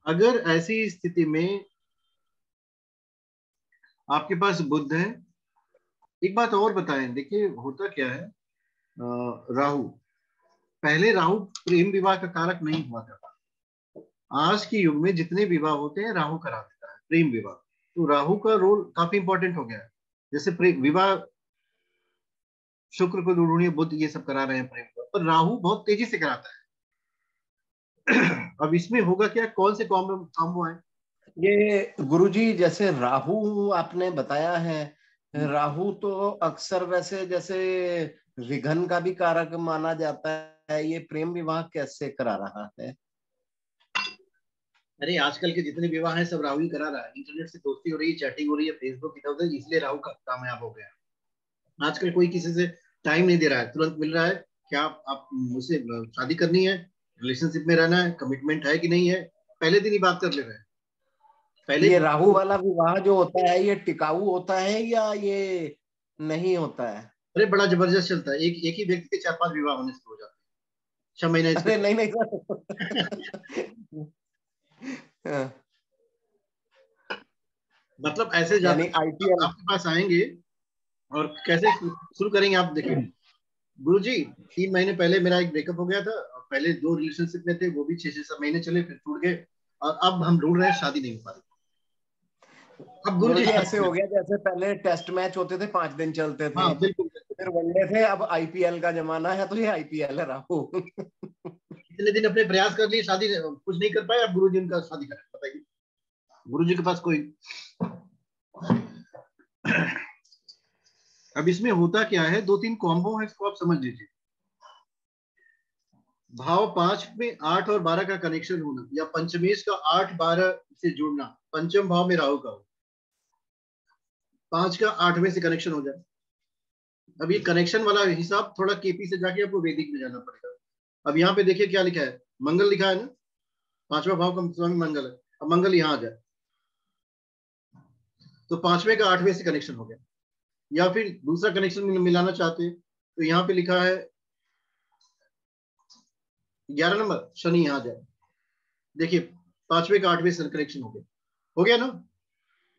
अगर ऐसी स्थिति में आपके पास बुध है, एक बात और बताएं, देखिए होता क्या है, राहु, पहले राहु प्रेम विवाह का कारक नहीं हुआ था। आज के युग में जितने विवाह होते हैं राहु करा देता है, प्रेम विवाह। तो राहु का रोल काफी इंपॉर्टेंट हो गया है। जैसे विवाह शुक्र को ढूंढिए, बुध ये सब करा रहे हैं प्रेम विवाह, पर राहु बहुत तेजी से कराता है। अब इसमें होगा क्या, कौन से कॉम्बो है? ये गुरुजी जैसे राहु आपने बताया है, राहु तो अक्सर वैसे जैसे विघन का भी कारक माना जाता है, ये प्रेम विवाह कैसे करा रहा है? अरे आजकल के जितने विवाह हैं सब राहु ही करा रहा है। इंटरनेट से दोस्ती हो रही है, चैटिंग हो रही है, फेसबुक इधर उधर, इसलिए राहु का कामयाब हो गया। आजकल कोई किसी से टाइम नहीं दे रहा है, तुरंत मिल रहा है। क्या आप मुझसे शादी करनी है, रिलेशनशिप में रहना है, कमिटमेंट है कि नहीं है, पहले दिन ही बात कर ले रहे हैं। पहले ये राहु वाला विवाह जो होता है ये टिकाऊ होता है या ये नहीं होता है? अरे बड़ा जबरदस्त चलता है, एक एक ही व्यक्ति के 4-5 विवाह होने शुरू हो जाते हैं 6 महीने इस अरे पे। नहीं नहीं सर। मतलब ऐसे यानी जातक आईपीएल। आपके पास आएंगे और कैसे शुरू करेंगे आप देखिए। गुरुजी, 3 महीने पहले मेरा एक ब्रेकअप हो गया था, और पहले 2 रिलेशनशिप में थे, वो भी 6-6 महीने चले, फिर टूट गए, और अब हम ढूंढ रहे हैं, शादी नहीं हो पा रही। अब गुरुजी गुरुजी ऐसे हो गया जैसे पहले टेस्ट मैच होते थे 5 दिन चलते थे, हाँ बिल्कुल बिल्कुल। फिर वनडे थे, अब आईपीएल का जमाना है, तो ये आईपीएल है राहु। इतने दिन अपने प्रयास कर लिए, शादी कुछ नहीं कर पाए, अब गुरुजी उनका शादी करें, बताइए। गुरुजी के पास कोई। अब इसमें होता क्या है, 2-3 कॉम्बो है, इसको आप समझ लीजिए। भाव 5 में 8 और 12 का कनेक्शन होना, या पंचमेश का 8-12 से जुड़ना, पंचम भाव में राहु का हो, 5 का 8वें से कनेक्शन हो जाए। अब ये कनेक्शन वाला हिसाब थोड़ा केपी से जाके आपको वैदिक में जाना पड़ेगा। अब यहाँ पे देखिए क्या लिखा है, मंगल लिखा है ना, 5वां भाव का स्वामी मंगल है। अब मंगल यहाँ आ जाए तो 5वें का 8वें से कनेक्शन हो गया। या फिर दूसरा कनेक्शन मिलाना चाहते हैं तो यहाँ पे लिखा है 11 नंबर, शनि यहाँ आ जाए, देखिए 5वें का 8वें से कनेक्शन हो गया ना।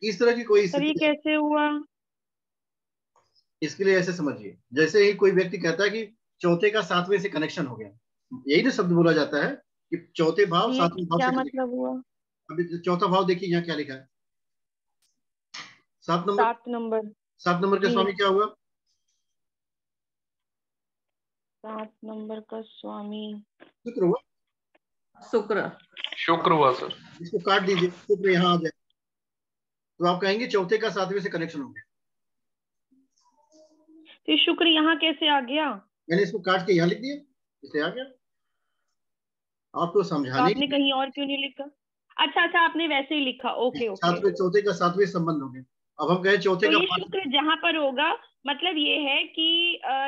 इस तरह की कोई सर ये स्थिति, कैसे हुआ? इसके लिए ऐसे समझिए, जैसे ही कोई व्यक्ति कहता है कि चौथे का 7वें से कनेक्शन हो गया, यही ना शब्द बोला जाता है कि चौथे भाव ये 7वें भाव क्या से कनेक्शन। मतलब हुआ? अभी चौथा भाव देखिए यहाँ क्या लिखा है, 7 नंबर। 7 नंबर। 7 नंबर का जी, स्वामी क्या हुआ? 7 नंबर का स्वामी शुक्र हुआ। शुक्र। शुक्र हुआ सर। इसको काट दीजिए, शुक्र यहाँ आ जाए, तो आप कहेंगे चौथे का 7वें से कनेक्शन हो गया। तो ये शुक्र यहाँ कैसे आ गया? मैंने इसको काट के यहाँ लिख दिया, इसलिए आ गया। आपको तो समझाने आपने के कहीं और क्यों नहीं लिखा? अच्छा अच्छा, आपने वैसे ही लिखा। Okay okay. सातवें, चौथे का 7वें संबंध हो गया। अब हम कहें चौथे तो का ये 5। शुक्र जहां पर होगा, मतलब ये है कि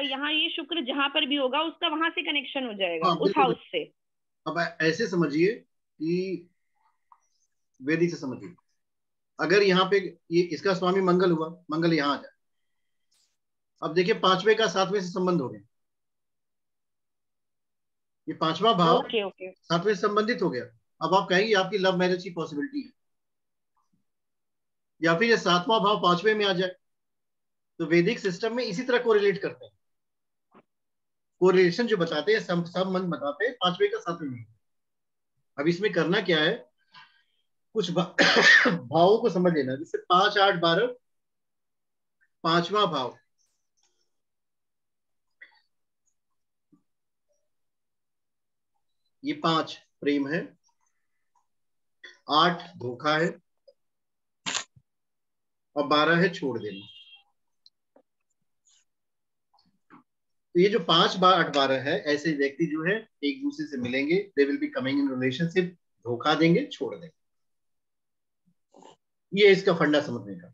यहाँ ये शुक्र जहां पर भी होगा उसका वहां से कनेक्शन हो जाएगा, हाँ उस बिल्कुल। हाउस से। अब ऐसे समझिए कि वैदिक से समझिए, अगर यहाँ पे ये इसका स्वामी मंगल हुआ, मंगल यहाँ आ जाए, अब देखिए 5वें का 7वें से संबंध हो गया, ये 5वां भाव ओके ओके। 7वें से संबंधित हो गया। अब आप कहेंगे आपकी लव मैरिज की पॉसिबिलिटी है, या फिर ये 7वां भाव 5वें में आ जाए, तो वैदिक सिस्टम में इसी तरह कोरिलेट करते हैं, कोरिलेशन जो बताते हैं, संबंध बताते हैं 5वें का 7वें में। अब इसमें करना क्या है, कुछ भावों को समझ लेना, जैसे 5, 8, 12, 5वां भाव, ये 5 प्रेम है, 8 धोखा है, और 12 है छोड़ देना। तो ये जो 5, 8, 12 है, ऐसे व्यक्ति जो है एक दूसरे से मिलेंगे, they will be coming in relationship, धोखा देंगे, छोड़ देंगे। ये इसका फंडा समझने का।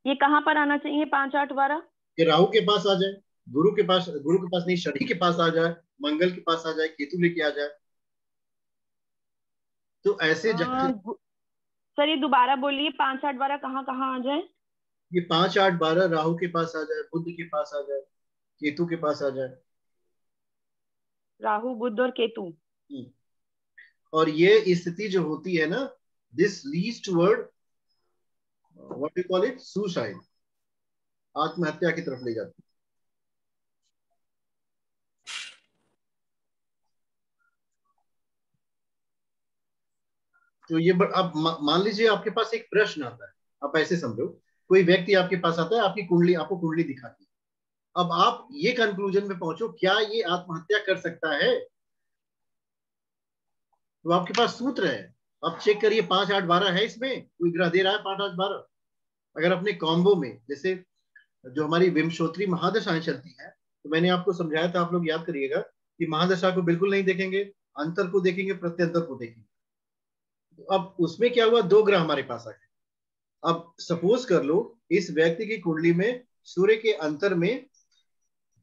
ये कहाँ पर आना चाहिए 5, 8, 12? कि राहु के पास आ जाए, गुरु के पास, गुरु के पास नहीं, शनि के पास आ जाए, मंगल के पास आ जाए, केतु लेके आ जाए, तो ऐसे सर ये दोबारा बोलिए, 5, 8, 12 कहाँ कहाँ आ जाए? ये 5, 8, 12 राहु के पास आ जाए, बुध के पास आ जाए, केतु के पास आ जाए। राहु बुध और केतु। और ये स्थिति जो होती है ना, this leads toward what you call it, suicide, आत्महत्या की तरफ ले जाती है। तो ये अब मान लीजिए आपके पास एक प्रश्न आता है, आप ऐसे समझो, कोई व्यक्ति आपके पास आता है, आपकी कुंडली, आपको कुंडली दिखाती है, अब आप ये कंक्लूजन में पहुंचो क्या ये आत्महत्या कर सकता है, तो आपके पास सूत्र है, आप चेक करिए 5 8 12 है, इसमें कोई ग्रह दे रहा है 5 8 12। अगर अपने कॉम्बो में, जैसे जो हमारी विमशोत्री महादशाएं चलती है, तो मैंने आपको समझाया था, आप लोग याद करिएगा कि महादशा को बिल्कुल नहीं देखेंगे, अंतर को देखेंगे, प्रत्यंतर को देखेंगे। तो अब उसमें क्या हुआ, 2 ग्रह हमारे पास आ गए। अब सपोज कर लो इस व्यक्ति की कुंडली में सूर्य के अंतर में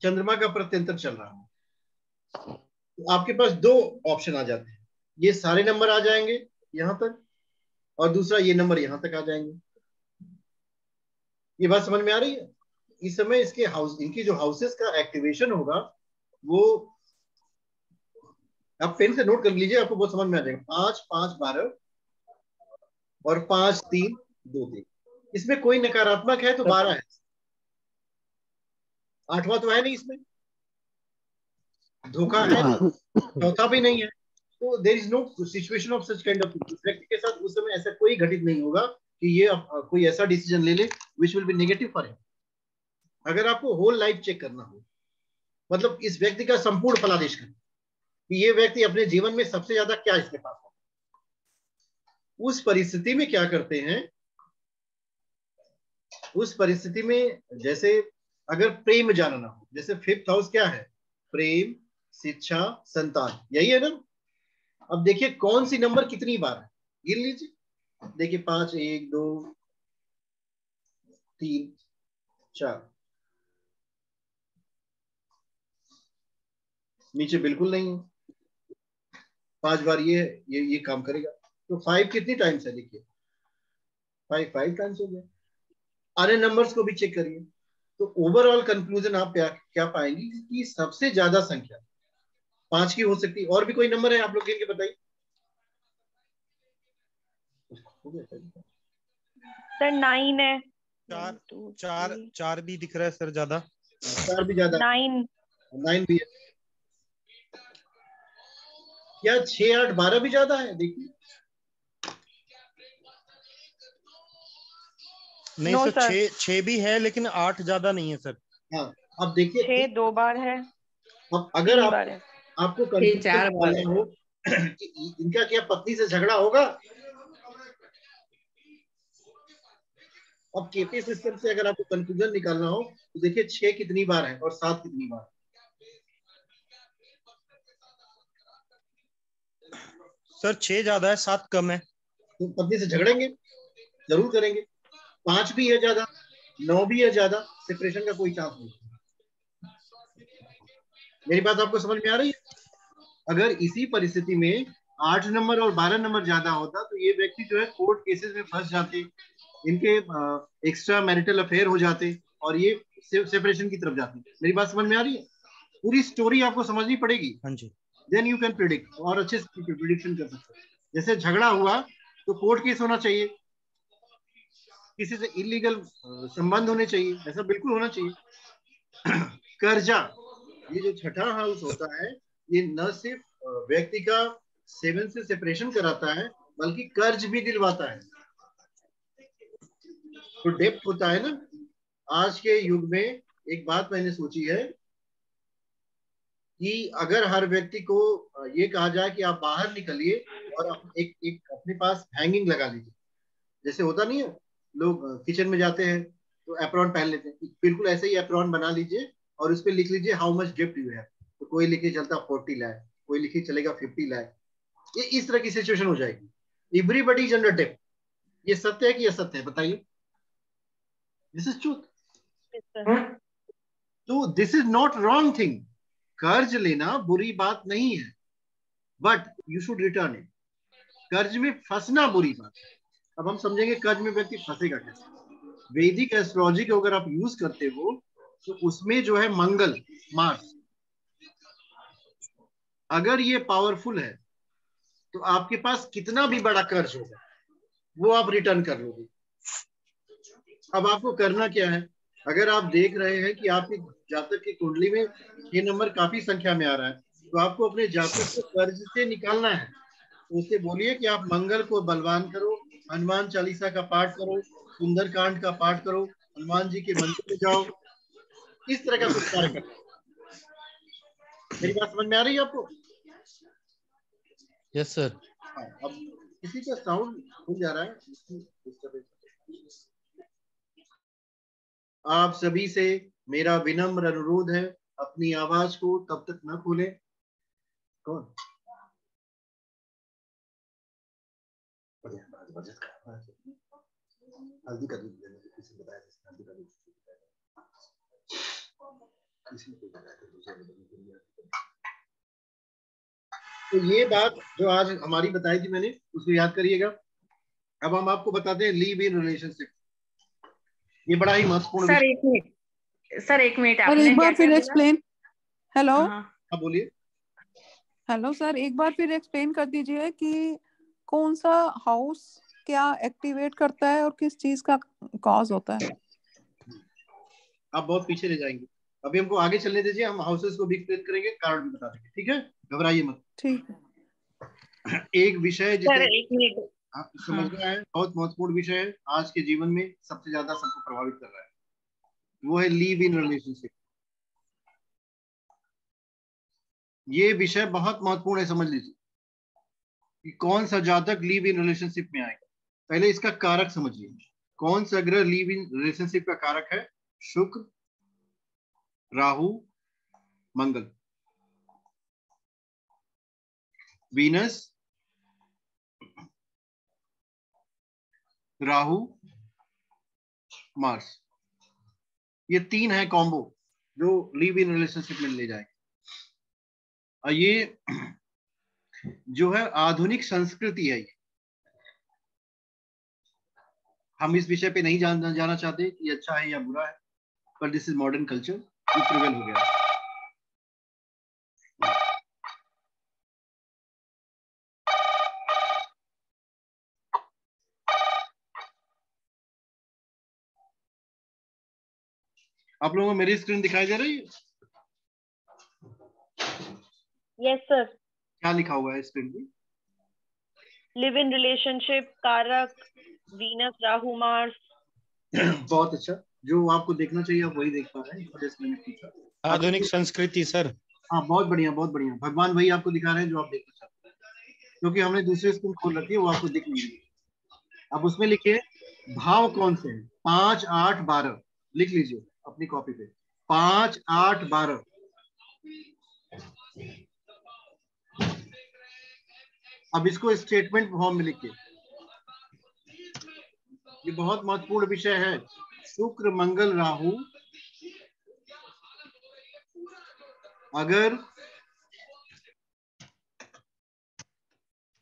चंद्रमा का प्रत्यंतर चल रहा है, तो आपके पास 2 ऑप्शन आ जाते हैं, ये सारे नंबर आ जाएंगे यहां तक, और दूसरा ये नंबर यहां तक आ जाएंगे। ये बात समझ में आ रही है? इस समय इसके हाउस, इनकी जो हाउसेस का एक्टिवेशन होगा, वो आप पेन से नोट कर लीजिए, आपको बहुत समझ में आ जाएगा। 5 5 12 और 5 3 2 3, इसमें कोई नकारात्मक है तो 12 है, 8वां तो है नहीं, इसमें धोखा है, चौथा भी नहीं है, तो there is no situation of such kind of, व्यक्ति के साथ उस समय ऐसा कोई घटित नहीं होगा कि ये कोई ऐसा डिसीजन ले ले which will be negative for him. अगर आपको होल लाइफ चेक करना हो, मतलब इस व्यक्ति का संपूर्ण फलादेश करना कि ये व्यक्ति अपने जीवन में सबसे ज्यादा क्या इसके पास है, उस परिस्थिति में क्या करते हैं, उस परिस्थिति में जैसे अगर प्रेम जानना हो, जैसे 5th हाउस क्या है, प्रेम, शिक्षा, संतान, यही है ना। अब देखिए कौन सी नंबर कितनी बार है, गिन लीजिए, देखिए 5 1 2 3 4, नीचे बिल्कुल नहीं है, 5 बार ये काम करेगा, तो 5 कितनी टाइम्स है, देखिए 5 टाइम्स हो गया। अन्य नंबर्स को भी चेक करिए, तो ओवरऑल कंक्लूजन आप क्या पाएंगे कि सबसे ज्यादा संख्या 5 की हो सकती है। और भी कोई नंबर है आप लोग गिन के बताइए। सर 9 है, 4 भी दिख रहा है सर, ज्यादा 4 भी ज्यादा, 9 भी है, क्या 6 8 12 भी ज्यादा है, देखिए नहीं No, सर, sir. 6 भी है लेकिन 8 ज्यादा नहीं है सर। हाँ अब देखिए 6 2 बार है, अब अगर 3 आप बार है, आपको 4 बार कंफ्यूजन हो कि इनका क्या पत्नी से झगड़ा होगा, अब केपी सिस्टम से अगर आपको कंफ्यूजन निकालना हो तो देखिए 6 कितनी बार है और 7 कितनी बार। सर 6 ज्यादा है, 7 कम है, तो पत्नी से झगड़ेंगे, जरूर करेंगे। 5 भी है ज्यादा, 9 भी है ज्यादा, सेपरेशन का कोई चांस नहीं। मेरी बात आपको समझ में आ रही है? अगर इसी परिस्थिति में 8 नंबर और 12 नंबर ज्यादा होता तो ये व्यक्ति जो है कोर्ट केसेस में फंस जाते, इनके एक्स्ट्रा मैरिटल अफेयर हो जाते और ये सेपरेशन की तरफ जाते। मेरी बात समझ में आ रही है? पूरी स्टोरी आपको समझनी पड़ेगी, हाँ जी। देन यू कैन प्रिडिक्ट, और अच्छे से प्रिडिक्शन कर सकते हैं। जैसे झगड़ा हुआ तो कोर्ट केस होना चाहिए, किसी से इलीगल संबंध होने चाहिए, ऐसा बिल्कुल होना चाहिए। कर्जा, ये जो छठा हाउस होता है, ये न सिर्फ व्यक्ति का 7 से सेपरेशन कराता है बल्कि कर्ज भी दिलवाता है। तो डेप्थ होता है ना। आज के युग में एक बात मैंने सोची है कि अगर हर व्यक्ति को ये कहा जाए कि आप बाहर निकलिए और एक अपने पास हैंगिंग लगा लीजिए, जैसे होता नहीं है लोग किचन में जाते हैं तो एप्रॉन पहन लेते हैं, बिल्कुल ऐसे ही एप्रॉन बना लीजिए और उस पर लिख लीजिए how much gift you have, तो कोई लिखे चलता 40 लाख, कोई लिखे चलेगा 50 लाख, ये इस तरह की सिचुएशन हो जाएगी। एवरीबडी इज अंडर डेप्ट। ये सत्य है कि असत्य है, बताइए? This is truth. तो this is not wrong thing, कर्ज लेना बुरी बात नहीं है, but you should return it. कर्ज में फंसना बुरी बात है। अब हम समझेंगे कर्ज में व्यक्ति फंसेगा कैसे। वैदिक एस्ट्रोलॉजी को अगर आप यूज करते हो तो उसमें जो है मंगल, मार्स, अगर ये पावरफुल है तो आपके पास कितना भी बड़ा कर्ज होगा वो आप रिटर्न कर लोगे। अब आपको करना क्या है, अगर आप देख रहे हैं कि आपके जातक की कुंडली में 6 नंबर काफी संख्या में आ रहा है, तो आपको अपने जातक को कर्ज से निकालना है। तो उससे बोलिए कि आप मंगल को बलवान करो, हनुमान चालीसा का पाठ करो, सुंदरकांड का पाठ करो, हनुमान जी के मंदिर में जाओ, इस तरह का कुछ कार्य करो। मेरी बात समझ में आ रही है आपको? Yes sir. हाँ, अब किसी का साउंड खुल जा रहा है। आप सभी से मेरा विनम्र अनुरोध है, अपनी आवाज को तब तक न खोलें। कौन? हल्दी का दूध लेने किसी ने बताया, हल्दी का दूध किसी ने बताया। तो ये बात जो आज हमारी बताई थी मैंने, उसको याद करिएगा। अब हम आपको बताते हैं लिव इन रिलेशनशिप। ये बड़ा ही महत्वपूर्ण सर एक मिनट, सर एक मिनट, और आपने एक बार क्या फिर एक्सप्लेन। हेलो, हाँ बोलिए। हेलो सर, एक बार फिर एक्सप्लेन कर दीजिए कि कौन सा हाउस क्या एक्टिवेट करता है और किस चीज का कॉज होता है। आप बहुत पीछे ले जाएंगे, अभी हमको आगे चलने दीजिए, हम हाउसेस को भी एक्सप्लेन करेंगे, कारण भी बता देंगे, ठीक है? घबराइए मत। ठीक है एक विषय सर जिसे एक मिनट, आप समझना है, बहुत महत्वपूर्ण विषय है, आज के जीवन में सबसे ज्यादा सबको प्रभावित कर रहा है, वो है लिव इन रिलेशनशिप। ये विषय बहुत महत्वपूर्ण है, समझ लीजिए कि कौन सा जातक लिव इन रिलेशनशिप में आएगा। पहले इसका कारक समझिए, कौन सा ग्रह लिव इन रिलेशनशिप का कारक है? शुक्र, राहु, मंगल, वीनस, राहु, मार्स। ये तीन है कॉम्बो जो लिव इन रिलेशनशिप में ले जाएगा। और ये जो है आधुनिक संस्कृति है। ये हम इस विषय पे नहीं जाना चाहते कि अच्छा है या बुरा है, पर दिस इज मॉडर्न कल्चर, जो प्रिवेल हो गया। आप लोगों को मेरी स्क्रीन दिखाई दे रही है? Yes sir. क्या लिखा हुआ है स्क्रीन पे? लिव इन रिलेशनशिप, कारक, वीनस, राहु, मार्स। बहुत अच्छा, जो आपको देखना चाहिए आप वही देख पा रहे हैं, इस वजह से मैंने पूछा। आधुनिक संस्कृति सर। हाँ बहुत बढ़िया, बहुत बढ़िया। भगवान वही आपको दिखा रहे हैं जो आप देखना चाहते हैं, क्योंकि हमने दूसरी स्क्रीन खोल रखी है, वो आपको दिख नहीं रही। अब उसमें लिखिए भाव कौन से हैं। 5, 8, 12 लिख लीजिए अपनी कॉपी पे। 5, 8, 12। अब इसको स्टेटमेंट फॉर्म में लिखिए। ये बहुत महत्वपूर्ण विषय है। शुक्र, मंगल, राहु अगर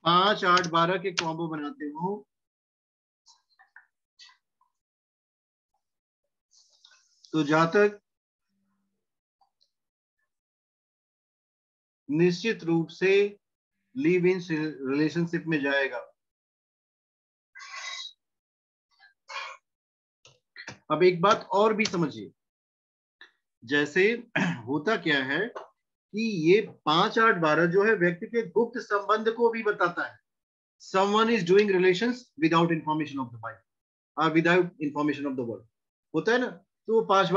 5, 8, 12 के कॉम्बो बनाते हो तो जातक निश्चित रूप से लिव इन रिलेशनशिप में जाएगा। अब एक बात और भी समझिए, जैसे होता क्या है कि ये 5, 8, 12 जो है व्यक्ति के गुप्त संबंध को भी बताता है। Someone is doing relations without information of the wife or without information of the world, होता है ना? तो वो 5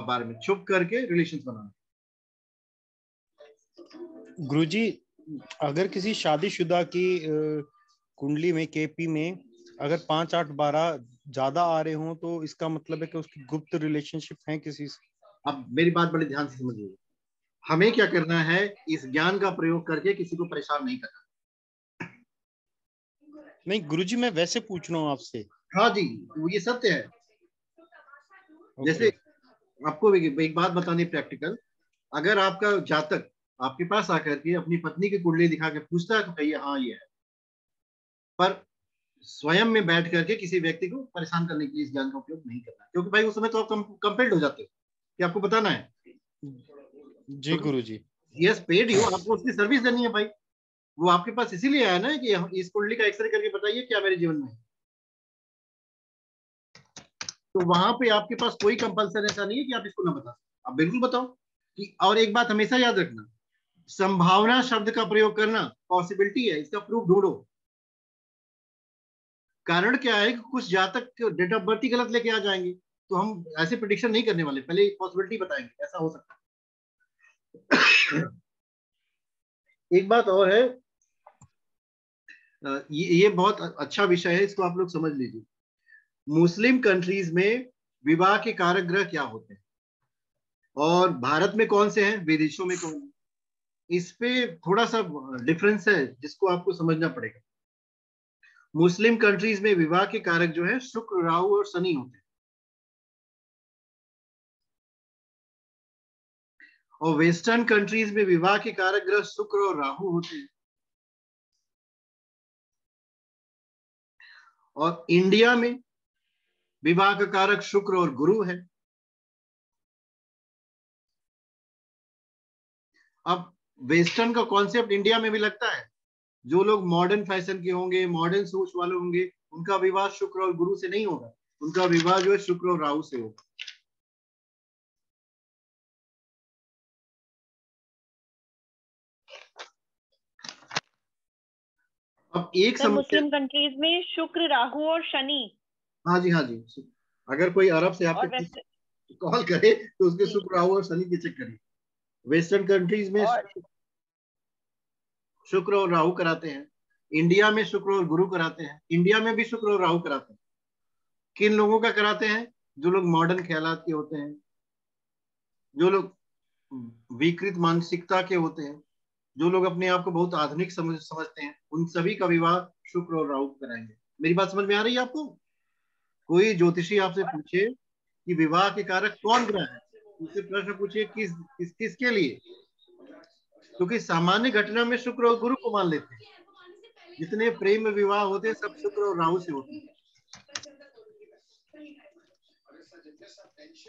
बार में छुप करके रिलेशंस बनाना। गुरुजी, अगर किसी शादीशुदा की कुंडली में, केपी में अगर 5, 8, 12 ज्यादा आ रहे हो तो इसका मतलब है कि उसकी गुप्त रिलेशनशिप है किसी से। अब मेरी बात बड़े ध्यान से समझिए, हमें क्या करना है, इस ज्ञान का प्रयोग करके किसी को परेशान नहीं करना। नहीं गुरुजी, मैं वैसे पूछ रहा हूँ आपसे। हाँ जी, ये सत्य है। जैसे आपको एक बात बतानी प्रैक्टिकल, अगर आपका जातक आपके पास आकर के अपनी पत्नी की कुंडली दिखा के पूछता है तो कहिए हाँ ये है, पर स्वयं में बैठ करके किसी व्यक्ति को परेशान करने के लिए इस ज्ञान का उपयोग नहीं करना, क्योंकि भाई उस समय तो आप कंपेल्ड हो जाते हो कि आपको बताना है। जी गुरुजी। यस, पेड यू, आपको उसकी सर्विस देनी है भाई, वो आपके पास इसीलिए आया ना कि इस कुंडली का एक्सरे करके बताइए क्या मेरे जीवन में है। तो वहां पे आपके पास कोई कंपल्सन ऐसा नहीं है कि आप इसको ना बता, आप बिल्कुल बताओ कि। और एक बात हमेशा याद रखना, संभावना शब्द का प्रयोग करना पॉसिबिलिटी है, इसका प्रूफ ढूंढो। कारण क्या है कि कुछ जातक डेट ऑफ बर्थ ही गलत लेके आ जाएंगे, तो हम ऐसे प्रिडिक्शन नहीं करने वाले, पहले पॉसिबिलिटी बताएंगे ऐसा हो सकता है। एक बात और है, ये बहुत अच्छा विषय है, इसको आप लोग समझ लीजिए। मुस्लिम कंट्रीज में विवाह के कारक ग्रह क्या होते हैं और भारत में कौन से हैं, विदेशों में कौन है, इस पे थोड़ा सा डिफरेंस है जिसको आपको समझना पड़ेगा। मुस्लिम कंट्रीज में विवाह के कारक जो है शुक्र, राहु और शनि होते हैं, और वेस्टर्न कंट्रीज में विवाह के कारक ग्रह शुक्र और राहु होते हैं। और इंडिया में विवाह का कारक शुक्र और गुरु है। अब वेस्टर्न का कॉन्सेप्ट इंडिया में भी लगता है, जो लोग मॉडर्न फैशन के होंगे, मॉडर्न सोच वाले होंगे, उनका विवाह शुक्र और गुरु से नहीं होगा, उनका विवाह जो है शुक्र और राहु से होगा। अब एक सर समस्या, मुस्लिम कंट्रीज में शुक्र, राहु और शनि। हाँ जी हाँ जी, अगर कोई अरब से आपके और वेस्ट कॉल करे तो उसके जी शुक्र, राहु और शनि की चेक करिए। वेस्टर्न कंट्रीज में और शुक्र और राहु कराते हैं, इंडिया में शुक्र और गुरु कराते हैं, इंडिया में भी शुक्र और राहु कराते हैं। किन लोगों का कराते हैं, जो लोग मॉडर्न ख्यालात के होते हैं, जो लोग विकृत मानसिकता के होते हैं, जो लोग अपने आप को बहुत आधुनिक समझते हैं, उन सभी का विवाह शुक्र और राहु कराएंगे। मेरी बात समझ में आ रही है आपको? कोई ज्योतिषी आपसे पूछे कि विवाह के कारक कौन ग्रह है, उससे प्रश्न पूछिए किसके लिए, क्योंकि सामान्य घटना में शुक्र और गुरु को मान लेते हैं। जितने प्रेम विवाह होते हैं सब शुक्र और राहु से होते हैं।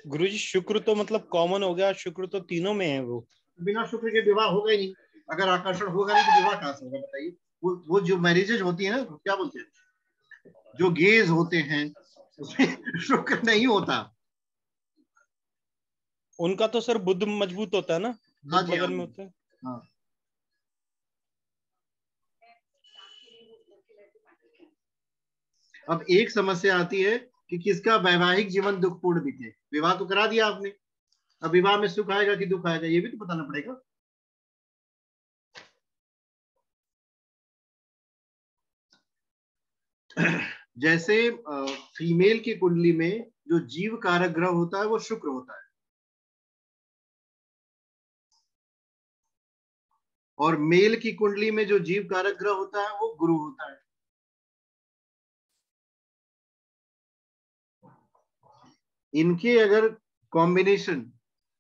गुरुजी शुक्र तो मतलब कॉमन हो गया, शुक्र तो तीनों में है, वो बिना शुक्र के विवाह होगा ही नहीं। अगर आकर्षण होगा नहीं तो विवाह कहां से होगा बताइए? वो जो मैरिजेज होती है ना, क्या बोलते हैं, जो गेज होते हैं उसमें शुक्र नहीं होता। उनका तो सर बुध मजबूत होता है ना, हाँ बुध जी हाँ बगल में जी होता है। हाँ। अब एक समस्या आती है कि किसका वैवाहिक जीवन दुखपूर्ण बीते। विवाह तो करा दिया आपने, अब विवाह में सुख आएगा कि दुख आएगा ये भी तो बताना पड़ेगा। जैसे फीमेल की कुंडली में जो जीव कारक ग्रह होता है वो शुक्र होता है, और मेल की कुंडली में जो जीव कारक ग्रह होता है वो गुरु होता है। इनके अगर कॉम्बिनेशन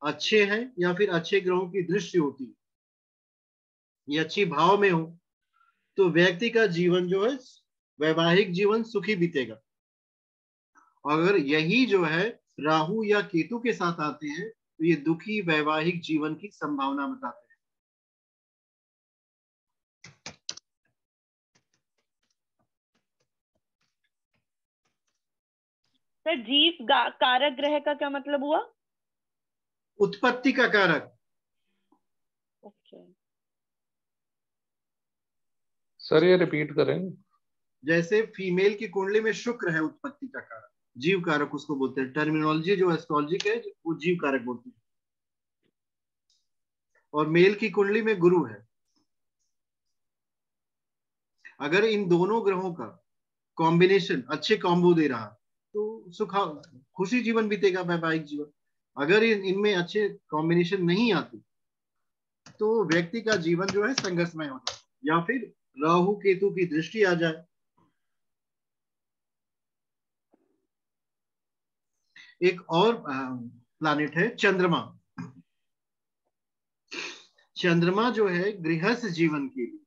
अच्छे हैं या फिर अच्छे ग्रहों की दृष्टि होती है, ये अच्छी भाव में हो, तो व्यक्ति का जीवन जो है वैवाहिक जीवन सुखी बीतेगा। अगर यही जो है राहु या केतु के साथ आते हैं तो ये दुखी वैवाहिक जीवन की संभावना बताते हैं। सर जीव कारक ग्रह का क्या मतलब हुआ? उत्पत्ति का कारक। ओके सर ये रिपीट करें। जैसे फीमेल की कुंडली में शुक्र है उत्पत्ति का कारक, जीव कारक उसको बोलते हैं, टर्मिनोलॉजी जो एस्ट्रोलॉजी है वो जीव कारक बोलते हैं। और मेल की कुंडली में गुरु है। अगर इन दोनों ग्रहों का कॉम्बिनेशन अच्छे कॉम्बो दे रहा तो सुखा खुशी जीवन बीतेगा वैवाहिक जीवन। अगर इनमें अच्छे कॉम्बिनेशन नहीं आते तो व्यक्ति का जीवन जो है संघर्षमय होता है, या फिर राहु केतु की दृष्टि आ जाए। एक और प्लैनेट है चंद्रमा। चंद्रमा जो है गृहस्थ जीवन के लिए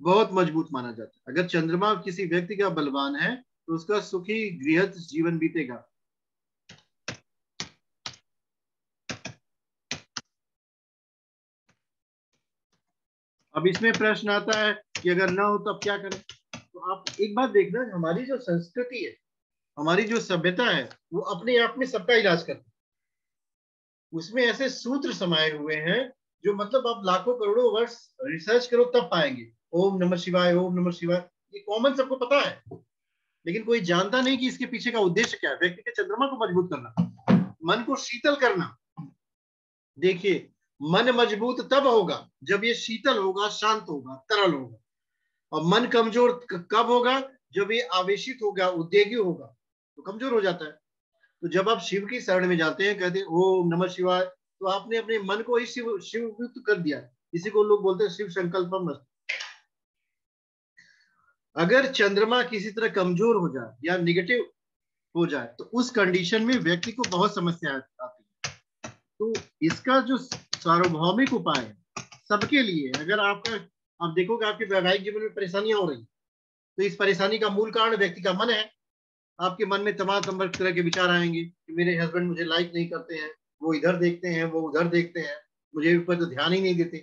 बहुत मजबूत माना जाता है। अगर चंद्रमा किसी व्यक्ति का बलवान है तो उसका सुखी गृहस्थ जीवन बीतेगा। अब इसमें प्रश्न आता है कि अगर ना हो तब क्या करें। तो आप एक बात देखना, हमारी जो संस्कृति है, हमारी जो सभ्यता है, वो अपने आप में सबका इलाज करती है। उसमें ऐसे सूत्र समाये हुए हैं जो मतलब आप लाखों करोड़ों वर्ष रिसर्च करो तब पाएंगे। ओम नमः शिवाय, ओम नमः शिवाय, ये कॉमन सबको पता है, लेकिन कोई जानता नहीं कि इसके पीछे का उद्देश्य क्या है। व्यक्ति के चंद्रमा को मजबूत करना, मन को शीतल करना। देखिए, मन मजबूत तब होगा जब ये शीतल होगा, शांत होगा, तरल होगा। और मन कमजोर कब होगा? जब ये आवेशित होगा, उद्वेगी होगा, तो कमजोर हो जाता है। तो जब आप शिव की शरण में जाते हैं, कहते हैं ओम नमः शिवाय, तो आपने अपने मन को ही शिव युक्त कर दिया। इसी को लोग बोलते हैं शिव संकल्पम। अगर चंद्रमा किसी तरह कमजोर हो जाए या निगेटिव हो जाए तो उस कंडीशन में व्यक्ति को बहुत समस्या आती है। तो इसका जो सार्वभौमिक उपाय है सबके लिए, अगर आपका आप देखोगे आपके वैवाहिक जीवन में परेशानियां हो रही, तो इस परेशानी का मूल कारण व्यक्ति का मन है। आपके मन में तमाम तरह के विचार आएंगे कि मेरे हस्बैंड मुझे लाइक नहीं करते हैं, वो इधर देखते हैं, वो उधर देखते हैं, मुझे ऊपर तो ध्यान ही नहीं देते।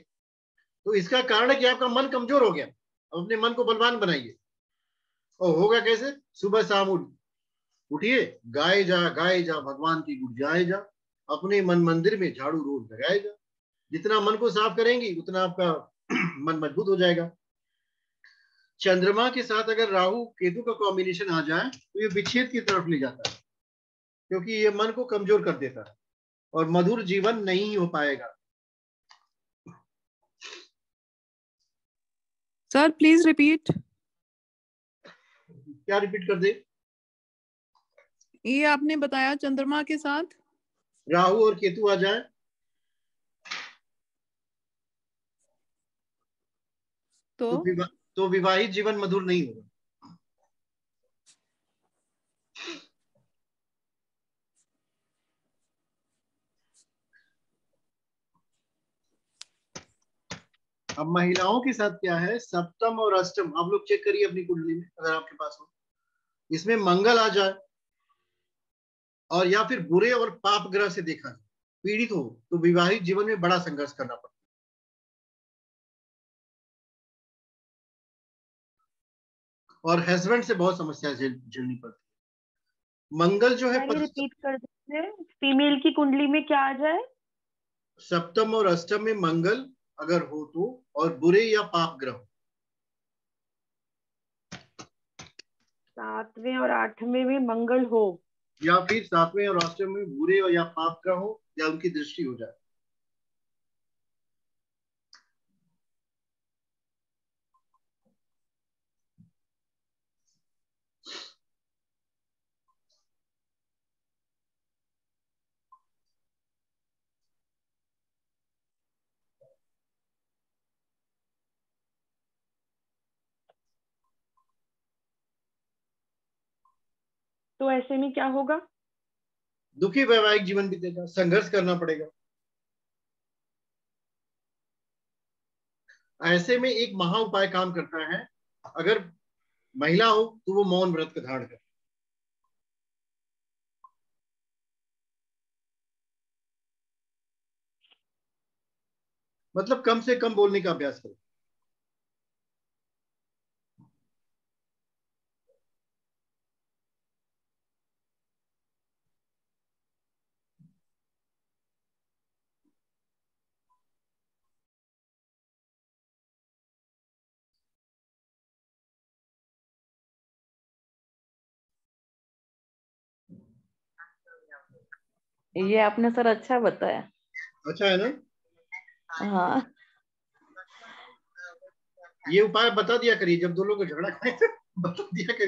तो इसका कारण है कि आपका मन कमजोर हो गया। अब अपने मन को बलवान बनाइए। और होगा कैसे? सुबह शाम उठिए, गाए जा भगवान की गुण जाए जा, अपने मन मंदिर में झाड़ू रोज लगाए जा। जितना मन को साफ करेंगी उतना आपका मन मजबूत हो जाएगा। चंद्रमा के साथ अगर राहु केतु का कॉम्बिनेशन आ जाए तो ये विच्छेद की तरफ ले जाता है, क्योंकि ये मन को कमजोर कर देता है और मधुर जीवन नहीं हो पाएगा। Sir please repeat. क्या रिपीट कर दे? ये आपने बताया चंद्रमा के साथ राहु और केतु आ जाए तो विवाहित जीवन मधुर नहीं होगा। अब महिलाओं के साथ क्या है? सप्तम और अष्टम आप लोग चेक करिए अपनी कुंडली में, अगर आपके पास हो। इसमें मंगल आ जाए और या फिर बुरे और पाप ग्रह से देखा जाए, पीड़ित हो, तो विवाहित जीवन में बड़ा संघर्ष करना पड़ता है। और हस्बैंड से बहुत समस्या झेलनी पड़ती है। मंगल जो है रिपीट कर दीजिए, फीमेल की कुंडली में क्या आ जाए? सप्तम और अष्टम में मंगल अगर हो तो, और बुरे या पाप ग्रह। 7वें और 8वें में मंगल हो, या फिर 7वें और 8वें में बुरे या पाप ग्रह हो, या उनकी दृष्टि हो जाए। तो ऐसे में क्या होगा? दुखी वैवाहिक जीवन बीतेगा, संघर्ष करना पड़ेगा। ऐसे में एक महा उपाय काम करता है। अगर महिला हो तो वो मौन व्रत का धारण करे, मतलब कम से कम बोलने का अभ्यास करे। ये आपने सर अच्छा बताया। अच्छा है ना? हाँ, ये उपाय बता दिया करिए, जब दो लोग झगड़ा करें तो बता दिया करिए।